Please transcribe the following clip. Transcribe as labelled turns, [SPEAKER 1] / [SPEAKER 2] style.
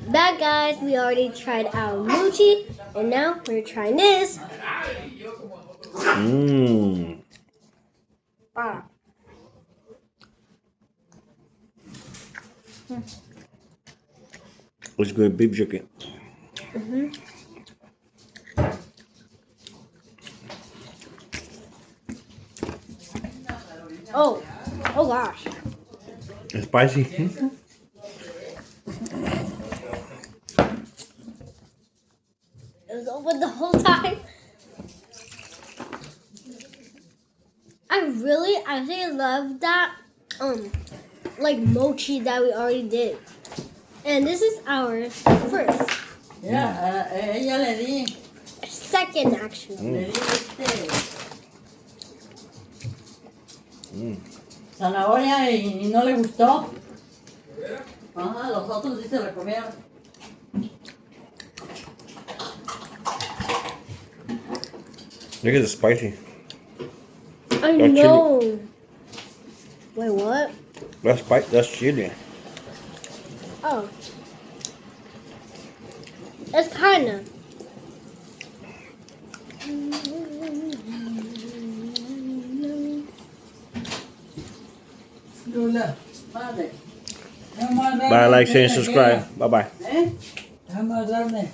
[SPEAKER 1] Bad guys, we already tried our mochi, and now we're trying this.
[SPEAKER 2] Mmm.
[SPEAKER 1] Wow.
[SPEAKER 2] It's good beef jerky.
[SPEAKER 1] Oh gosh.
[SPEAKER 2] It's spicy.
[SPEAKER 1] It was open the whole time. I really actually love that like mochi that we already did. And this is our first.
[SPEAKER 3] Mira, a ella le di
[SPEAKER 1] Second actually.
[SPEAKER 3] Zanahoria y no le gustó. Ajá, los otros sí se la comieron.
[SPEAKER 2] Look at the spicy.
[SPEAKER 1] I
[SPEAKER 2] That's
[SPEAKER 1] know. Wait, what?
[SPEAKER 2] That's chili.
[SPEAKER 1] Oh. It's kinda.
[SPEAKER 3] Lula, madre.
[SPEAKER 2] Bye, like, share, and subscribe. Bye bye.
[SPEAKER 3] Déjame darle.